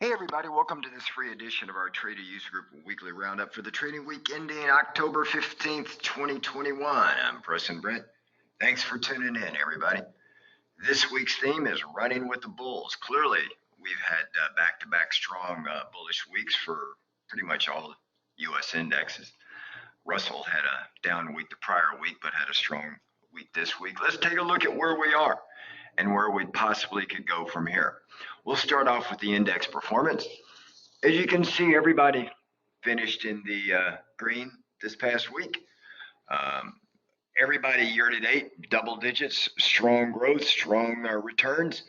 Hey everybody, welcome to this free edition of our Trader User Group Weekly Roundup for the trading week ending October 15th, 2021. I'm Preston Brent. Thanks for tuning in, everybody. This week's theme is running with the bulls. Clearly, we've had back-to-back strong bullish weeks for pretty much all U.S. indexes. Russell had a down week the prior week, but had a strong week this week. Let's take a look at where we are and where we possibly could go from here. We'll start off with the index performance. As you can see, everybody finished in the green this past week. Everybody year to date, double digits, strong growth, strong returns.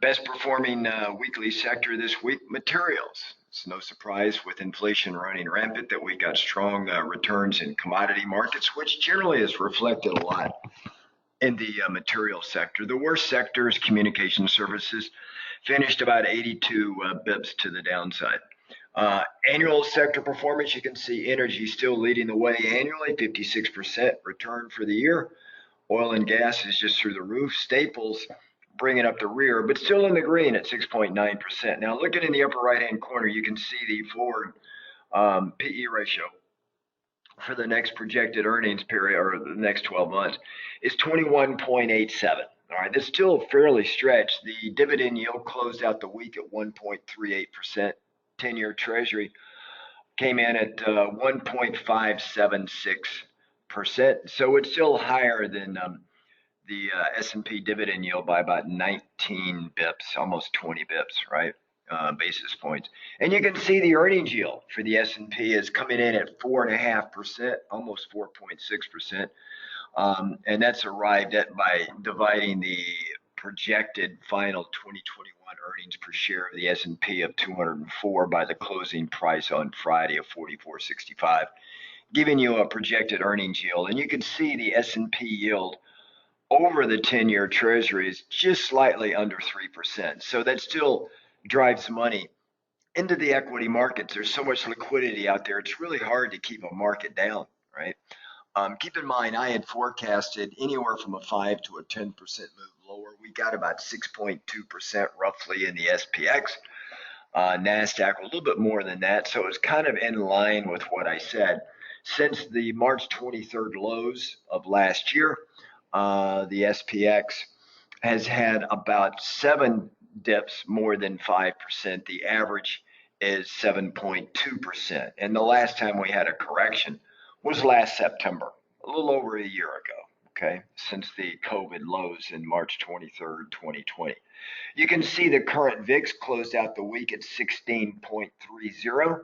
Best performing weekly sector this week, materials. It's no surprise with inflation running rampant that we got strong returns in commodity markets, which generally is reflected a lot in the material sector. The worst sector is communication services, finished about 82 bips to the downside. Annual sector performance, you can see energy still leading the way annually, 56% return for the year. Oil and gas is just through the roof. Staples bringing up the rear, but still in the green at 6.9%. Now looking in the upper right-hand corner, you can see the forward PE ratio for the next projected earnings period, or the next 12 months, is 21.87. All right, that's still fairly stretched. The dividend yield closed out the week at 1.38%. 10-year Treasury came in at 1.576%. So it's still higher than the S&P dividend yield by about 19 bips, almost 20 bips, right? Basis points. And you can see the earnings yield for the S&P is coming in at 4.5%, almost 4.6%. And that's arrived at by dividing the projected final 2021 earnings per share of the S&P of 204 by the closing price on Friday of 44.65, giving you a projected earnings yield. And you can see the S&P yield over the 10-year Treasury is just slightly under 3%. So that still drives money into the equity markets. There's so much liquidity out there. It's really hard to keep a market down, right? Keep in mind, I had forecasted anywhere from a 5 to a 10% move lower. We got about 6.2% roughly in the SPX. Nasdaq a little bit more than that. So it's kind of in line with what I said. Since the March 23rd lows of last year, the SPX has had about 7 dips more than 5%. The average is 7.2%. And the last time we had a correction was last September, a little over a year ago, okay, since the COVID lows in March 23rd, 2020. You can see the current VIX closed out the week at 16.30.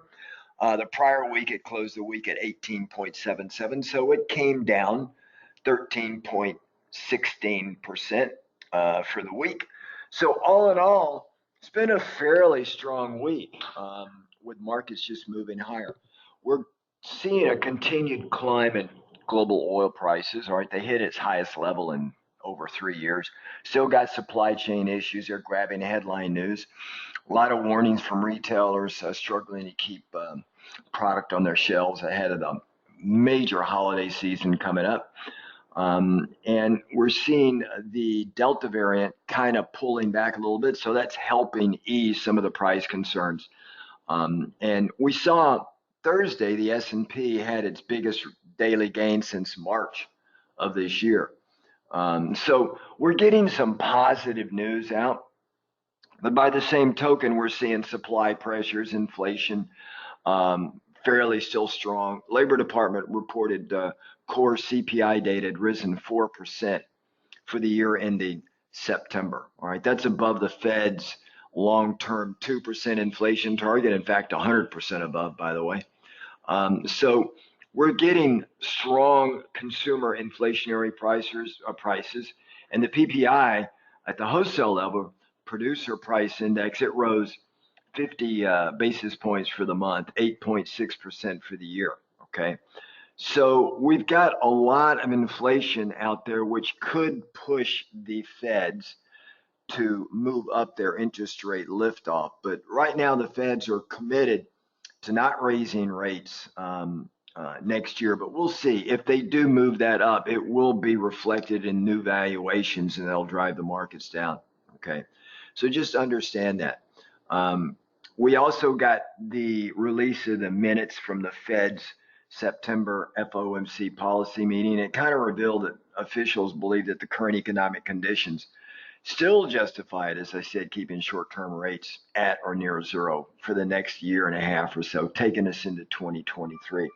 The prior week, it closed the week at 18.77, so it came down 13.16% for the week. So all in all, it's been a fairly strong week with markets just moving higher. We're seeing a continued climb in global oil prices. All right, they hit its highest level in over 3 years. Still got supply chain issues. They're grabbing headline news. A lot of warnings from retailers struggling to keep product on their shelves ahead of the major holiday season coming up. And we're seeing the Delta variant kind of pulling back a little bit, so that's helping ease some of the price concerns. And we saw Thursday the S&P had its biggest daily gain since March of this year. So we're getting some positive news out, but by the same token, we're seeing supply pressures, inflation, fairly still strong. Labor Department reported core CPI data had risen 4% for the year ending September. All right, that's above the Fed's long-term 2% inflation target. In fact, 100% above, by the way. So we're getting strong consumer inflationary prices, and the PPI at the wholesale level, producer price index, it rose 50 basis points for the month, 8.6% for the year. Okay, so we've got a lot of inflation out there, which could push the Feds to move up their interest rate liftoff. But right now, the Feds are committed to not raising rates next year. But we'll see. If they do move that up, it will be reflected in new valuations, and they'll drive the markets down. Okay, so just understand that. We also got the release of the minutes from the Fed's September FOMC policy meeting. It kind of revealed that officials believe that the current economic conditions still justify it, as I said, keeping short-term rates at or near zero for the next year and a half or so, taking us into 2023.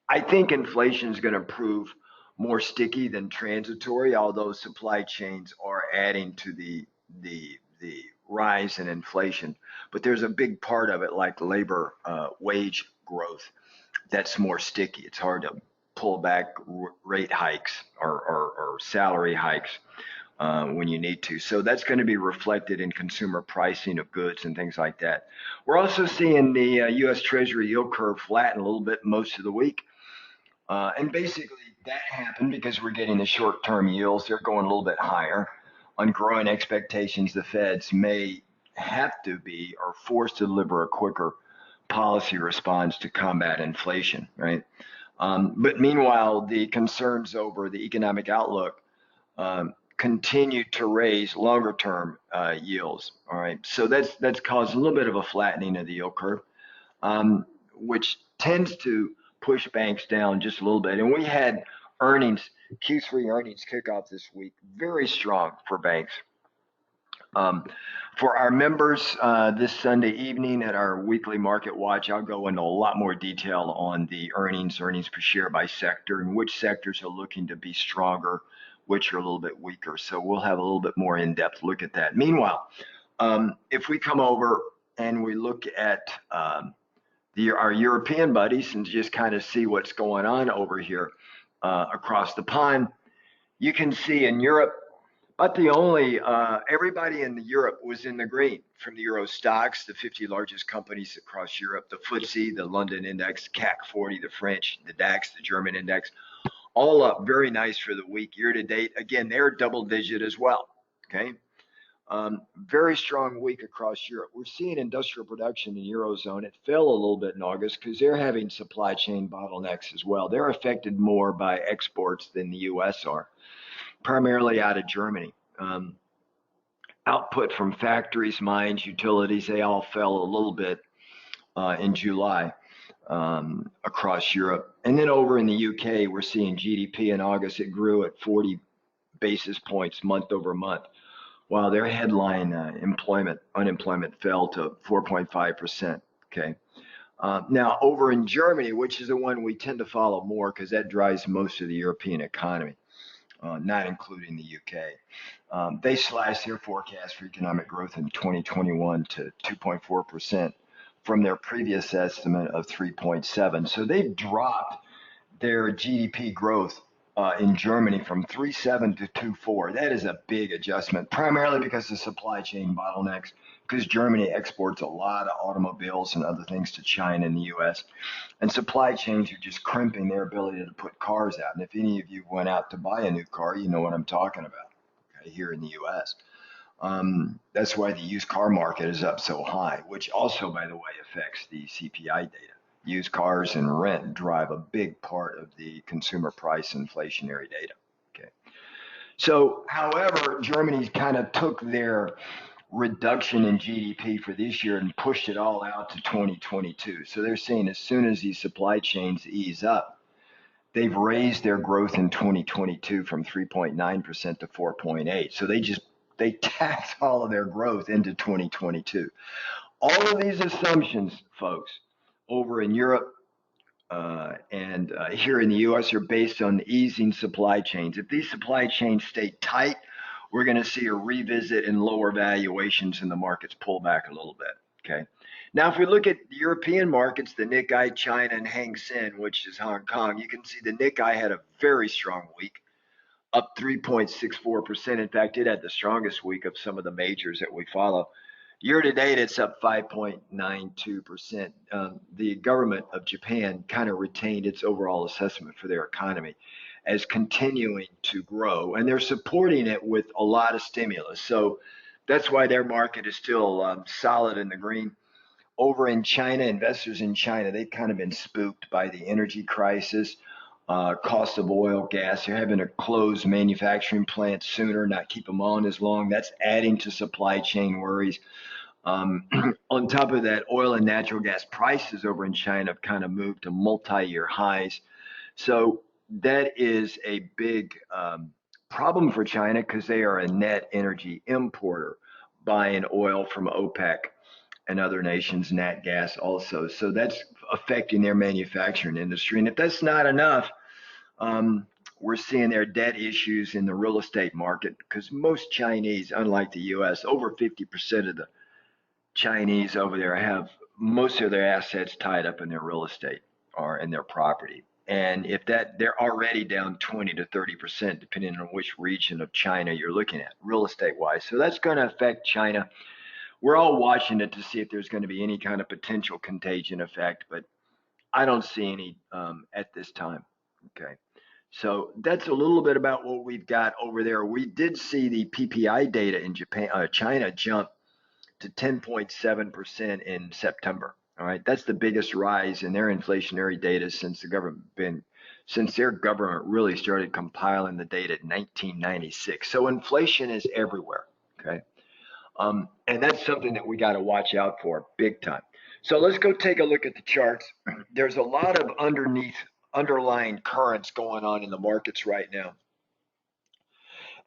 I think inflation is going to prove more sticky than transitory, although supply chains are adding to the rise in inflation. But there's a big part of it, like labor wage growth, that's more sticky. It's hard to pull back rate hikes or salary hikes when you need to. So that's going to be reflected in consumer pricing of goods and things like that. We're also seeing the U.S. Treasury yield curve flatten a little bit most of the week. And basically that happened because we're getting the short-term yields. They're going a little bit higher on growing expectations. The Feds may have to be or forced to deliver a quicker policy response to combat inflation, right? But meanwhile, the concerns over the economic outlook continue to raise longer-term yields. All right, so that's caused a little bit of a flattening of the yield curve, which tends to push banks down just a little bit. And we had earnings, Q3 earnings kickoff this week, very strong for banks. For our members this Sunday evening at our weekly market watch, I'll go into a lot more detail on the earnings per share by sector, and which sectors are looking to be stronger, which are a little bit weaker. So we'll have a little bit more in-depth look at that. Meanwhile, if we come over and we look at our European buddies and just kind of see what's going on over here across the pond, you can see in Europe, but everybody in Europe was in the green, from the Euro stocks, the 50 largest companies across Europe, the FTSE, the London index, CAC 40, the French, the DAX, the German index, all up very nice for the week. Year to date, again, they're double digit as well, okay? Very strong week across Europe. We're seeing industrial production in the Eurozone. It fell a little bit in August because they're having supply chain bottlenecks as well. They're affected more by exports than the US are, primarily out of Germany. Output from factories, mines, utilities, they all fell a little bit in July across Europe. And then over in the UK, we're seeing GDP in August. It grew at 40 basis points month over month, while their headline unemployment fell to 4.5%. Okay. Now over in Germany, which is the one we tend to follow more because that drives most of the European economy, not including the UK. They slashed their forecast for economic growth in 2021 to 2.4% from their previous estimate of 3.7. So they've dropped their GDP growth in Germany from 3.7 to 2.4. That is a big adjustment, primarily because of supply chain bottlenecks, because Germany exports a lot of automobiles and other things to China and the US. And supply chains are just crimping their ability to put cars out. And if any of you went out to buy a new car, you know what I'm talking about, okay, here in the US. That's why the used car market is up so high, which also, by the way, affects the CPI data. Used cars and rent drive a big part of the consumer price inflationary data. Okay. So, however, Germany kind of took their reduction in GDP for this year and pushed it all out to 2022. So they're saying as soon as these supply chains ease up, they've raised their growth in 2022 from 3.9% to 4.8%. So they tax all of their growth into 2022. All of these assumptions, folks, over in Europe and here in the US are based on easing supply chains. If these supply chains stay tight, we're going to see a revisit and lower valuations and the markets pull back a little bit, okay? Now, if we look at the European markets, the Nikkei, China, and Hang Seng, which is Hong Kong, you can see the Nikkei had a very strong week, up 3.64%. In fact, it had the strongest week of some of the majors that we follow. Year to date, it's up 5.92%. The government of Japan kind of retained its overall assessment for their economy as continuing to grow, and they're supporting it with a lot of stimulus. So that's why their market is still solid in the green. Over in China, investors in China, they've kind of been spooked by the energy crisis, cost of oil, gas. They're having to close manufacturing plants sooner, not keep them on as long. That's adding to supply chain worries. On top of that, oil and natural gas prices over in China have kind of moved to multi-year highs. So that is a big problem for China because they are a net energy importer, buying oil from OPEC and other nations, nat gas also. So that's affecting their manufacturing industry. And if that's not enough, we're seeing their debt issues in the real estate market because most Chinese, unlike the US, over 50% of the Chinese over there have most of their assets tied up in their real estate or in their property. And if that, they're already down 20 to 30%, depending on which region of China you're looking at, real estate wise. So that's going to affect China. We're all watching it to see if there's going to be any kind of potential contagion effect, but I don't see any at this time. Okay. So that's a little bit about what we've got over there. We did see the PPI data in China jump to 10.7% in September. All right, that's the biggest rise in their inflationary data since their government really started compiling the data in 1996. So inflation is everywhere. Okay, and that's something that we got to watch out for big time. So let's go take a look at the charts. There's a lot of underlying currents going on in the markets right now.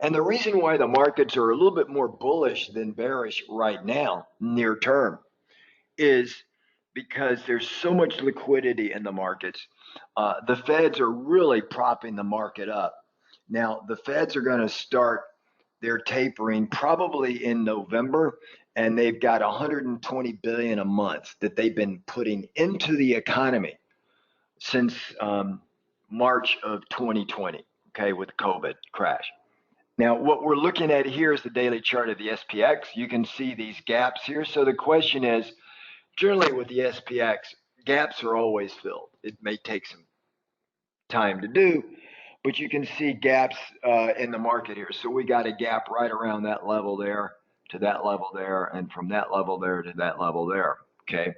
And the reason why the markets are a little bit more bullish than bearish right now, near term, is because there's so much liquidity in the markets. The Feds are really propping the market up. Now, the Feds are going to start their tapering probably in November, and they've got 120 billion a month that they've been putting into the economy since March of 2020, okay, with the COVID crash. Now, what we're looking at here is the daily chart of the SPX. You can see these gaps here. So the question is, generally with the SPX, gaps are always filled. It may take some time to do, but you can see gaps in the market here. So we got a gap right around that level there to that level there, and from that level there to that level there, okay?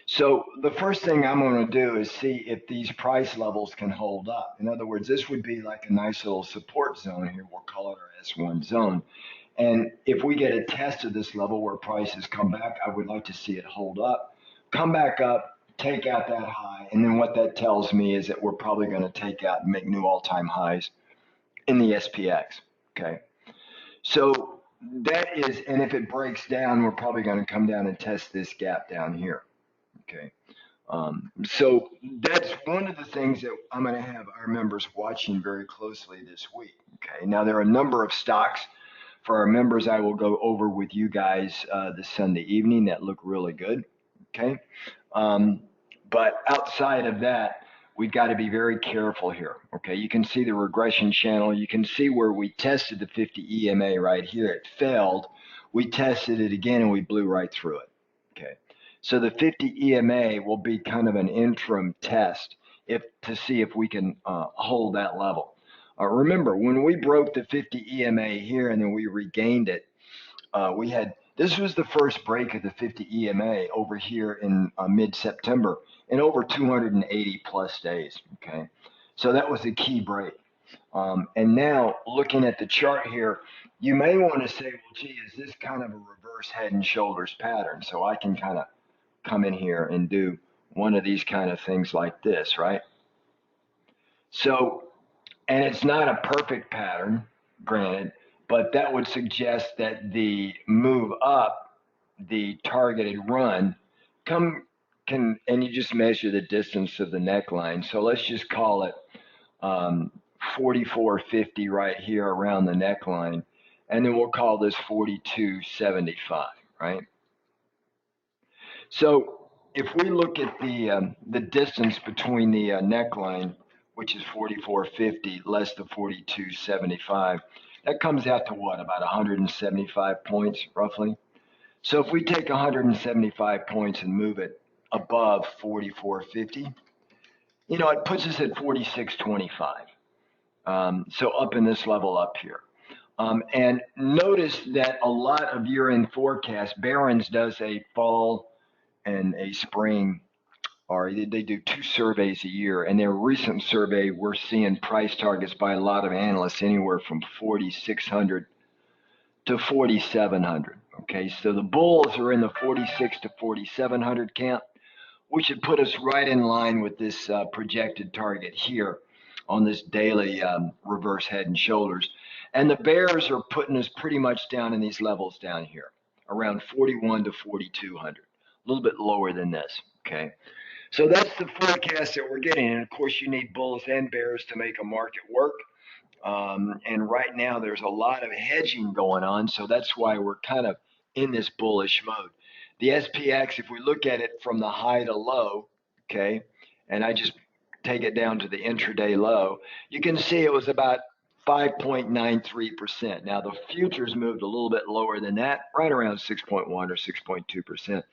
So the first thing I'm going to do is see if these price levels can hold up. In other words, this would be like a nice little support zone here. We'll call it our S1 zone. And if we get a test of this level where prices come back, I would like to see it hold up, come back up, take out that high. And then what that tells me is that we're probably going to take out and make new all-time highs in the SPX, okay? So that is, and if it breaks down, we're probably going to come down and test this gap down here. Okay, so that's one of the things that I'm going to have our members watching very closely this week. Okay, now there are a number of stocks for our members I will go over with you guys this Sunday evening that look really good. Okay, but outside of that, we've got to be very careful here. Okay, you can see the regression channel. You can see where we tested the 50 EMA right here. It failed. We tested it again and we blew right through it. Okay. So the 50 EMA will be kind of an interim test to see if we can hold that level. Remember, when we broke the 50 EMA here and then we regained it, this was the first break of the 50 EMA over here in mid-September in over 280 plus days. Okay, so that was a key break. And now looking at the chart here, you may want to say, well, gee, is this kind of a reverse head and shoulders pattern? So I can kind of come in here and do one of these kind of things like this, right? So, and it's not a perfect pattern, granted, but that would suggest that the move up, the targeted run, and you just measure the distance of the neckline. So let's just call it 44.50 right here around the neckline, and then we'll call this 42.75, right? So if we look at the distance between the neckline, which is 44.50 less the 42.75, that comes out to what, about 175 points roughly? So if we take 175 points and move it above 44.50, it puts us at 46.25. So up in this level up here. And notice that a lot of year-end forecasts, Barron's does a fall and a spring, or they do 2 surveys a year. And their recent survey, we're seeing price targets by a lot of analysts anywhere from 4,600 to 4,700. Okay, so the bulls are in the 46 to 4,700 camp, which should put us right in line with this projected target here on this daily reverse head and shoulders. And the bears are putting us pretty much down in these levels down here, around 41 to 4,200, a little bit lower than this. Okay, so that's the forecast that we're getting. And of course, you need bulls and bears to make a market work. And right now, there's a lot of hedging going on, so that's why we're kind of in this bullish mode. The SPX, if we look at it from the high to low, okay, and I just take it down to the intraday low, you can see it was about 5.93%. Now, the futures moved a little bit lower than that, right around 6.1 or 6.2%.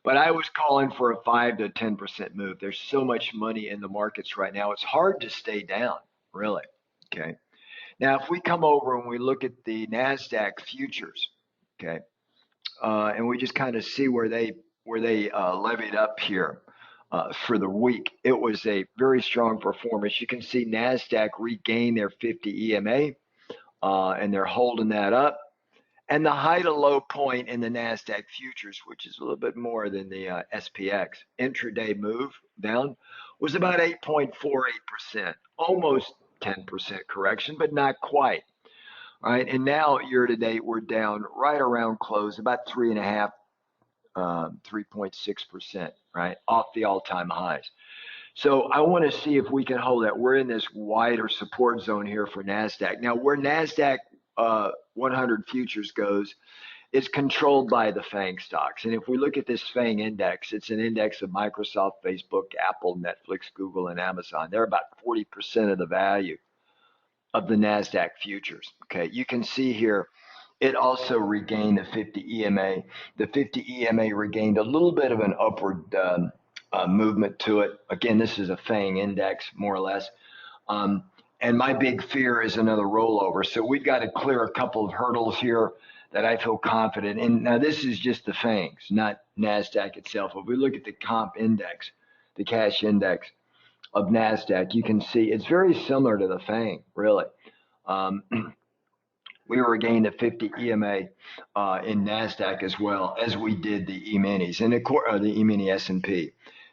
But I was calling for a 5 to 10% move. There's so much money in the markets right now. It's hard to stay down, really. Okay. Now, if we come over and we look at the Nasdaq Futures, okay, and we just kind of see where they levied up here for the week, it was a very strong performance. You can see Nasdaq regain their 50 EMA, and they're holding that up. And the high to low point in the Nasdaq Futures, which is a little bit more than the SPX intraday move down, was about 8.48%, almost 10% correction, but not quite. All right, and now year to date we're down right around close, about 3.5, 3.6%, right, off the all-time highs. So I want to see if we can hold that. We're in this wider support zone here for Nasdaq. Now, where Nasdaq 100 futures goes, is controlled by the FANG stocks. And if we look at this FANG index, it's an index of Microsoft, Facebook, Apple, Netflix, Google, and Amazon. They're about 40% of the value of the Nasdaq futures. Okay, you can see here, it also regained the 50 EMA. The 50 EMA regained a little bit of an upward movement to it. Again, this is a FANG index, more or less. And my big fear is another rollover. So we've got to clear a couple of hurdles here that I feel confident in. Now, this is just the FANGs, not NASDAQ itself. If we look at the comp index, the cash index of NASDAQ, you can see it's very similar to the FANG, really. We regained the 50 EMA in NASDAQ as well as we did the E-minis, and the E-mini S&P.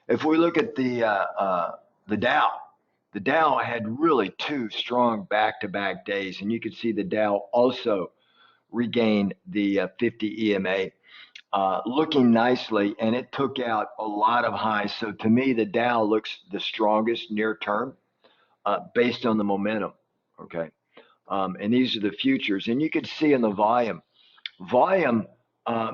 If we look at the Dow, the Dow had really two strong back-to-back days, and you could see the Dow also regained the 50 EMA, looking nicely, and it took out a lot of highs. So to me, the Dow looks the strongest near term based on the momentum, okay? And these are the futures, and you can see in the volume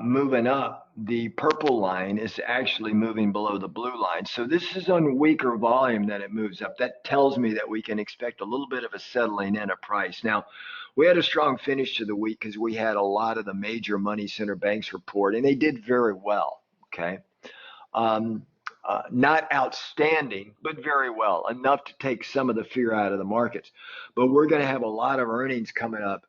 moving up. The purple line is actually moving below the blue line. So this is on weaker volume that it moves up. That tells me that we can expect a little bit of a settling in of price. Now, we had a strong finish to the week because we had a lot of the major money center banks report, and they did very well, okay? Not outstanding, but very well, enough to take some of the fear out of the markets. But we're going to have a lot of earnings coming up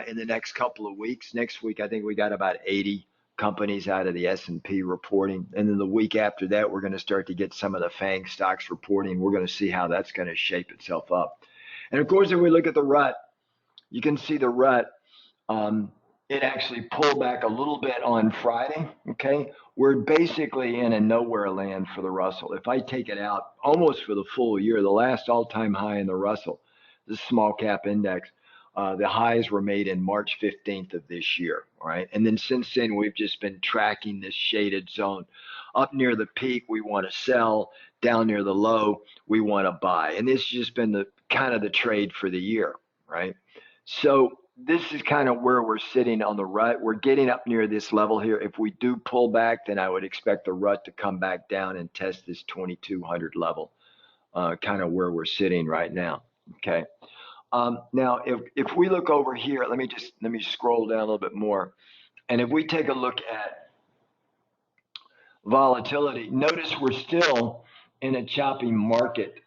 in the next couple of weeks. Next week, I think we got about 80 companies out of the S&P reporting. And then the week after that, we're going to start to get some of the FANG stocks reporting. We're going to see how that's going to shape itself up. And of course, if we look at the rut, you can see the rut. It actually pulled back a little bit on Friday, okay? We're basically in a nowhere land for the Russell. If I take it out almost for the full year, the last all-time high in the Russell, the small cap index, the highs were made in March 15th of this year, all right? And then since then, we've just been tracking this shaded zone. Up near the peak, we want to sell. Down near the low, we want to buy. And this has just been the kind of the trade for the year, right? So this is kind of where we're sitting on the rut. We're getting up near this level here. If we do pull back, then I would expect the rut to come back down and test this 2200 level, kind of where we're sitting right now, okay? Now, if we look over here, let me scroll down a little bit more. And if we take a look at volatility, notice we're still in a choppy market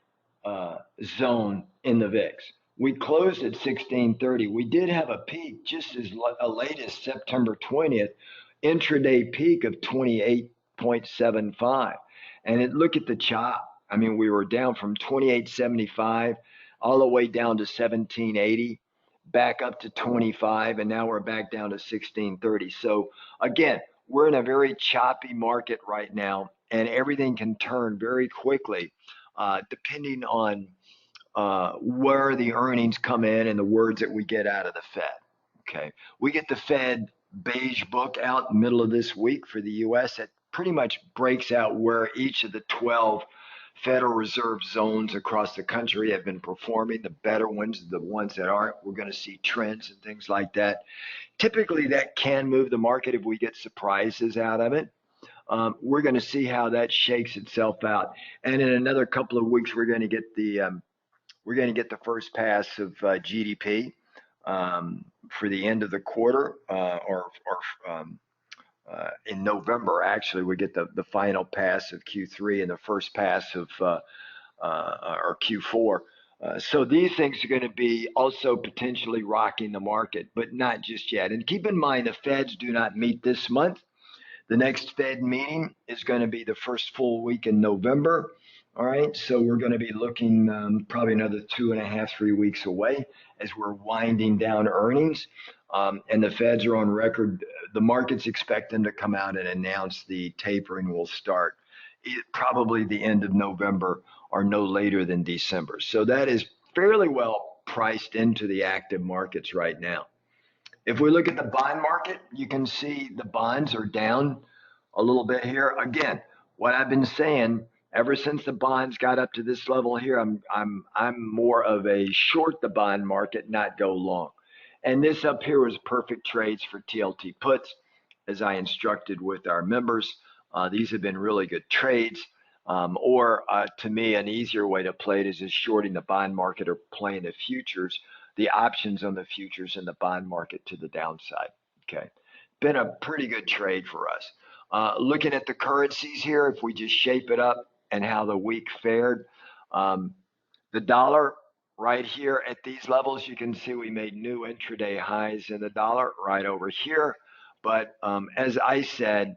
zone in the VIX. We closed at 1630. We did have a peak just as late as September 20th, intraday peak of 28.75. And look at the chop. I mean, we were down from 28.75 all the way down to 1780. back up to 25, and now we're back down to 1630. So again, we're in a very choppy market right now, and everything can turn very quickly depending on where the earnings come in and the words that we get out of the Fed. Okay, we get the Fed beige book out middle of this week for the U.S. That pretty much breaks out where each of the 12 Federal Reserve zones across the country have been performing. The better ones, the ones that aren't, we're going to see trends and things like that. Typically, that can move the market if we get surprises out of it. We're going to see how that shakes itself out. And in another couple of weeks, we're going to get the first pass of GDP for the end of the quarter, in November. Actually, we get the final pass of Q3 and the first pass of or Q4. So these things are going to be also potentially rocking the market, but not just yet. And keep in mind, the Feds do not meet this month. The next Fed meeting is going to be the first full week in November. All right, so we're going to be looking probably another 2.5, 3 weeks away as we're winding down earnings. And the Feds are on record. The market's expect them to come out and announce the tapering will start probably the end of November or no later than December. So that is fairly well priced into the active markets right now. If we look at the bond market, you can see the bonds are down a little bit here. Again, what I've been saying ever since the bonds got up to this level here, I'm more of a short the bond market, not go long. And this up here was perfect trades for TLT puts, as I instructed with our members. These have been really good trades. Or to me, an easier way to play it is just shorting the bond market or playing the futures, the options on the futures in the bond market to the downside. Okay, been a pretty good trade for us. Looking at the currencies here, if we just shape it up and how the week fared, the dollar right here at these levels, you can see we made new intraday highs in the dollar right over here. But as I said,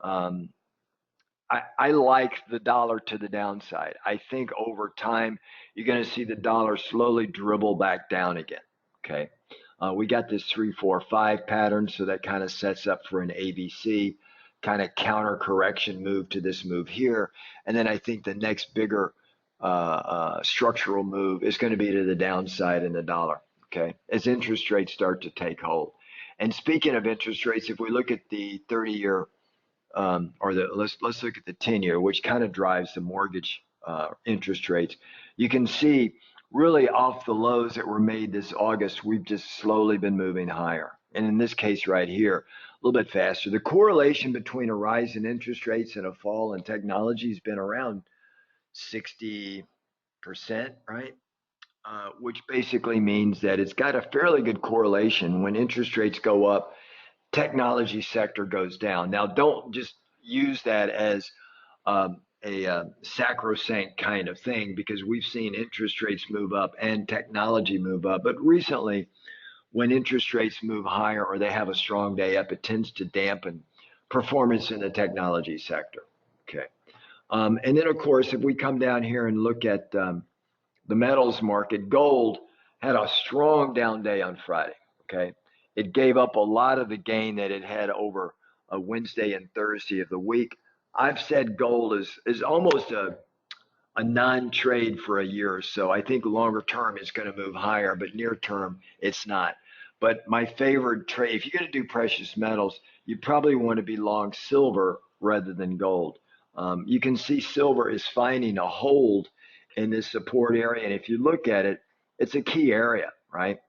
I like the dollar to the downside. I think over time, you're going to see the dollar slowly dribble back down again. Okay. We got this 3, 4, 5 pattern, so that kind of sets up for an ABC kind of counter correction move to this move here. And then I think the next bigger structural move is going to be to the downside in the dollar. Okay. As interest rates start to take hold. And speaking of interest rates, if we look at the 30-year let's look at the 10-year, which kind of drives the mortgage interest rates. You can see really off the lows that were made this August, we've just slowly been moving higher. And in this case right here, a little bit faster. The correlation between a rise in interest rates and a fall in technology has been around 60%, right? Which basically means that it's got a fairly good correlation. When interest rates go up, technology sector goes down. Now, don't just use that as a sacrosanct kind of thing, because we've seen interest rates move up and technology move up. But recently, when interest rates move higher or they have a strong day up, it tends to dampen performance in the technology sector. Okay. And then, of course, if we come down here and look at the metals market, gold had a strong down day on Friday. Okay. It gave up a lot of the gain that it had over a Wednesday and Thursday of the week. I've said gold is almost a non-trade for a year or so. I think longer term it's going to move higher, but near term it's not. But my favorite trade, if you're going to do precious metals, you probably want to be long silver rather than gold. You can see silver is finding a hold in this support area. And if you look at it, it's a key area, right?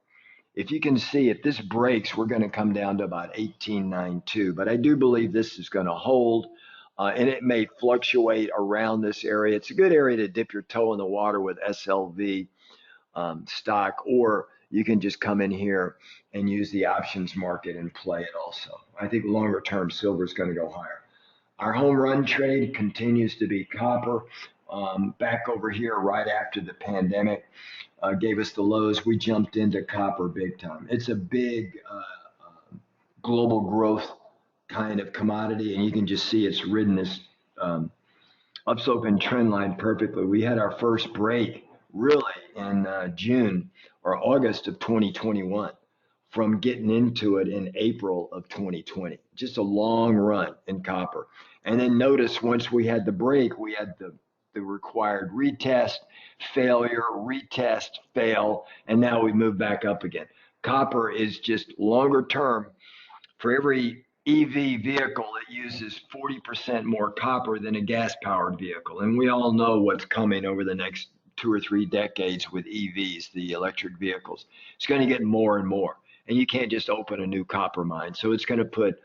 If you can see, if this breaks, we're going to come down to about 1892. But I do believe this is going to hold, and it may fluctuate around this area. It's a good area to dip your toe in the water with SLV stock, or you can just come in here and use the options market and play it also. I think longer term, silver is going to go higher. Our home run trade continues to be copper. Back over here right after the pandemic. Gave us the lows. We jumped into copper big time. It's a big global growth kind of commodity, and you can just see it's ridden this upsloping trend line perfectly. We had our first break really in June or August of 2021 from getting into it in April of 2020. Just a long run in copper. And then notice once we had the break, we had the required retest, failure, retest, fail, and now we move back up again. Copper is just longer term. For every EV vehicle, it uses 40% more copper than a gas-powered vehicle. And we all know what's coming over the next 2 or 3 decades with EVs, the electric vehicles. It's going to get more and more. And you can't just open a new copper mine. So it's going to put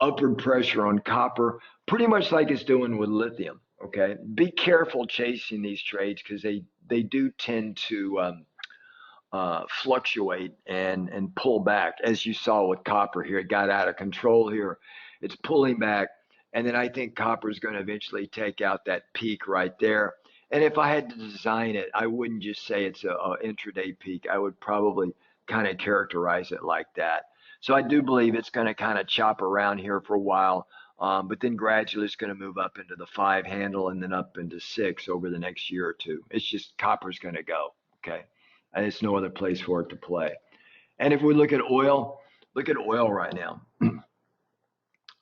upward pressure on copper, pretty much like it's doing with lithium. Okay, be careful chasing these trades because they do tend to fluctuate and pull back, as you saw with copper here. It got out of control here. It's pulling back, and then I think copper is going to eventually take out that peak right there. And if I had to design it, I wouldn't just say it's a intraday peak. I would probably kind of characterize it like that. So I do believe it's going to kind of chop around here for a while, but then gradually it's going to move up into the 5 handle and then up into 6 over the next year or two. It's just copper's going to go, okay? And it's no other place for it to play. And if we look at oil right now.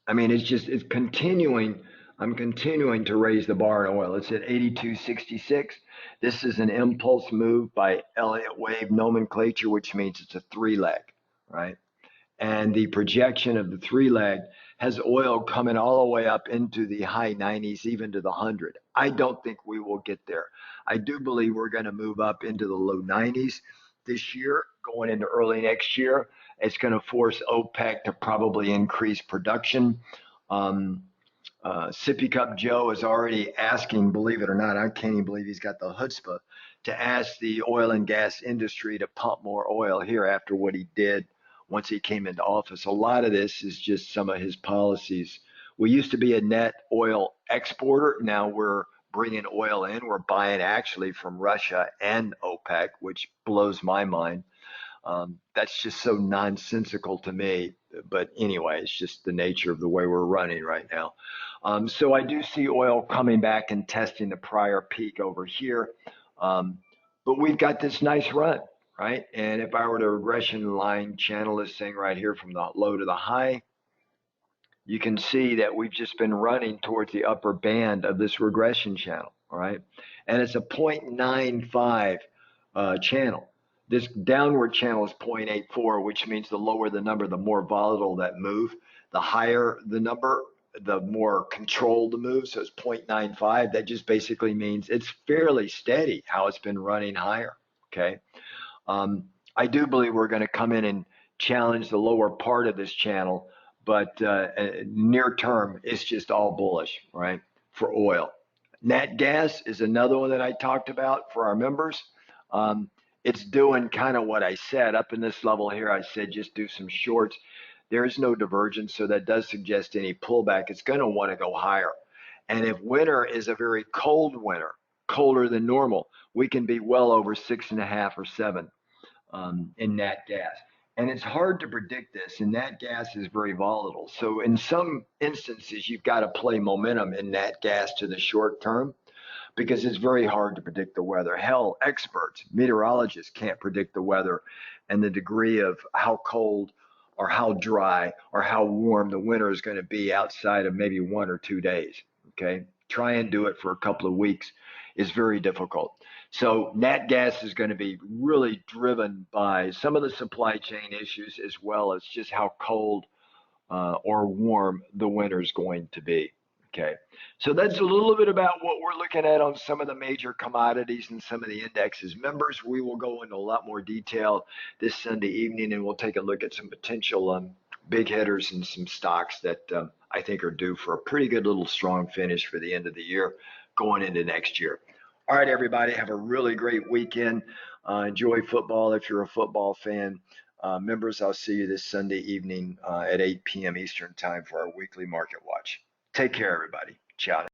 I mean, it's continuing. I'm continuing to raise the bar in oil. It's at 82.66. This is an impulse move by Elliott wave nomenclature, which means it's a 3-leg, right? And the projection of the 3-leg has oil coming all the way up into the high 90s, even to the 100. I don't think we will get there. I do believe we're going to move up into the low 90s this year, going into early next year. It's going to force OPEC to probably increase production. Sippy Cup Joe is already asking, believe it or not, I can't even believe he's got the chutzpah to ask the oil and gas industry to pump more oil here after what he did once he came into office. A lot of this is just some of his policies. We used to be a net oil exporter. Now we're bringing oil in. We're buying actually from Russia and OPEC, which blows my mind. That's just so nonsensical to me. But anyway, it's just the nature of the way we're running right now. So I do see oil coming back and testing the prior peak over here. But we've got this nice run, right? And if I were to regression line channel this thing right here from the low to the high, you can see that we've just been running towards the upper band of this regression channel, all right? And it's a 0.95 channel. This downward channel is 0.84, which means the lower the number, the more volatile that move. The higher the number, the more controlled the move. So it's 0.95. That just basically means it's fairly steady how it's been running higher, okay? I do believe we're going to come in and challenge the lower part of this channel, but near term, it's just all bullish, right, for oil. Nat gas is another one that I talked about for our members. It's doing kind of what I said up in this level here. I said just do some shorts. There is no divergence, so that does suggest any pullback. It's going to want to go higher. And if winter is a very cold winter, colder than normal, we can be well over 6.5 or 7 in nat gas. And it's hard to predict this, and nat gas is very volatile. So in some instances, you've got to play momentum in nat gas to the short term because it's very hard to predict the weather. Hell, experts, meteorologists can't predict the weather and the degree of how cold or how dry or how warm the winter is going to be outside of maybe 1 or 2 days, okay? Try and do it for a couple of weeks is very difficult. So nat gas is going to be really driven by some of the supply chain issues as well as just how cold or warm the winter is going to be. Okay, so that's a little bit about what we're looking at on some of the major commodities and some of the indexes. Members, we will go into a lot more detail this Sunday evening, and we'll take a look at some potential big hitters and some stocks that I think are due for a pretty good little strong finish for the end of the year going into next year. All right, everybody, have a really great weekend. Enjoy football if you're a football fan. Members, I'll see you this Sunday evening at 8 p.m. Eastern time for our weekly market watch. Take care, everybody. Ciao.